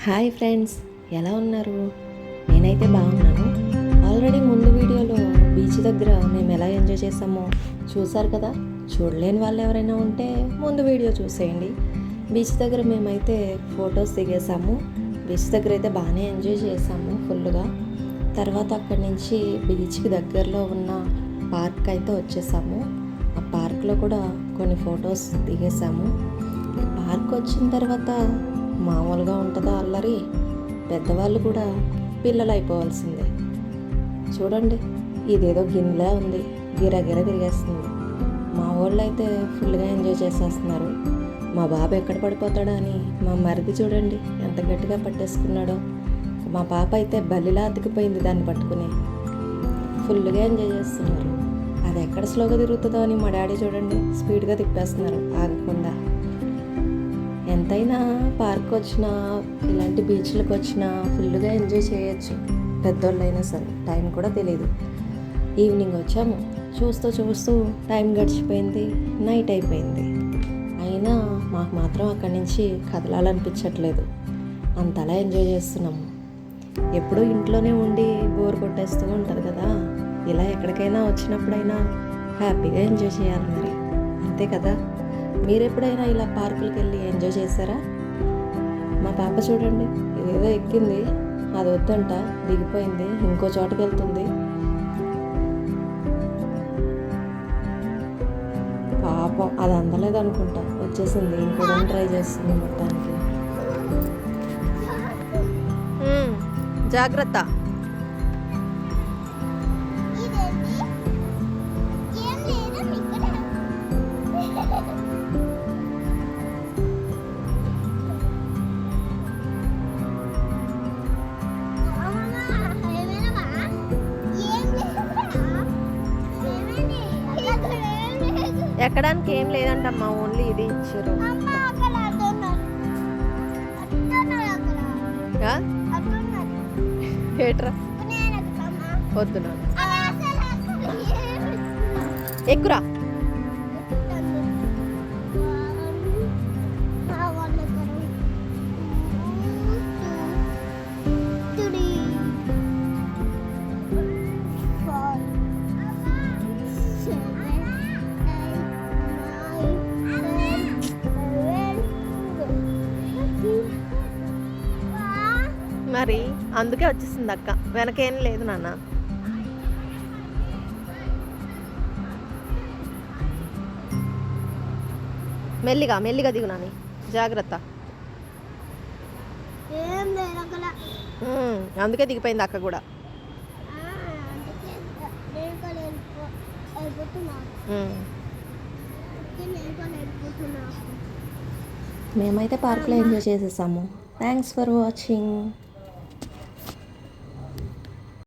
Hi friends, ఎలా ఉన్నారు? నేనైతే బాగున్నాను. ఆల్రెడీ ముందు వీడియోలో బీచ్ దగ్గర మేము ఎలా ఎంజాయ్ చేసామో చూసారు కదా. చూడలేని వాళ్ళు ఎవరైనా ఉంటే ముందు వీడియో చూసేయండి. బీచ్ దగ్గర మేమైతే ఫొటోస్ దిగేసాము. బీచ్ దగ్గర అయితే బాగానే ఎంజాయ్ చేసాము ఫుల్గా. తర్వాత అక్కడి నుంచి బీచ్కి దగ్గరలో ఉన్న పార్క్ అయితే వచ్చేసాము. ఆ పార్క్లో కూడా కొన్ని ఫొటోస్ దిగేసాము. పార్క్ వచ్చిన తర్వాత మామూలుగా ఉంటుందా అల్లరి? పెద్దవాళ్ళు కూడా పిల్లలు అయిపోవాల్సిందే. చూడండి, ఇదేదో గిన్నెలా ఉంది, గిరగిర తిరిగేస్తుంది. మా వాళ్ళు అయితే ఫుల్గా ఎంజాయ్ చేసేస్తున్నారు. మా బాబు ఎక్కడ పడిపోతాడో అని మా మరిది చూడండి ఎంత గట్టిగా పట్టేసుకున్నాడో. మా పాప అయితే బల్లిలా అతికిపోయింది దాన్ని పట్టుకుని. ఫుల్గా ఎంజాయ్ చేస్తున్నారు. అది ఎక్కడ స్లోగా తిరుగుతుందో అని మా డాడీ చూడండి స్పీడ్గా తిప్పేస్తున్నారు ఆగకుండా. ఎంతైనా పార్క్ వచ్చినా ఇలాంటి బీచ్లకు వచ్చినా ఫుల్గా ఎంజాయ్ చేయొచ్చు. పెద్దోళ్ళు అయినా సరే టైం కూడా తెలియదు. ఈవినింగ్ వచ్చాము, చూస్తూ చూస్తూ టైం గడిచిపోయింది, నైట్ అయిపోయింది. అయినా మాకు మాత్రం అక్కడి నుంచి కదలాలనిపించట్లేదు. అంతలా ఎంజాయ్ చేస్తున్నాము. ఎప్పుడూ ఇంట్లోనే ఉండి బోర్ కొట్టేస్తూ ఉంటుంది కదా. ఇలా ఎక్కడికైనా వచ్చినప్పుడైనా హ్యాపీగా ఎంజాయ్ చేయాలి మరి, అంతే కదా. మీరు ఎప్పుడైనా ఇలా పార్కులకు వెళ్ళి ఎంజాయ్ చేశారా? మా పాప చూడండి ఇదేదో ఎక్కింది, అది వద్దంట, దిగిపోయింది, ఇంకో చోటకి వెళ్తుంది. పాపం అది అందలేదు అనుకుంటా, వచ్చేసింది. ఇంకో ట్రై చేస్తుంది మొత్తానికి. జాగ్రత్త. ఎక్కడానికి ఏం లేదంటమ్మా, ఓన్లీ ఇది ఇచ్చారు. ఏట్రా వద్దు నా ఎక్కురా. మరి అందుకే వచ్చేసింది అక్క, వెనకేం లేదు నాన్న. మెల్లిగా మెల్లిగా దిగు నాని, జాగ్రత్త. అందుకే దిగిపోయింది అక్క కూడా. మేమైతే పార్క్లో ఎంజాయ్ చేసేసాము. Thanks for watching.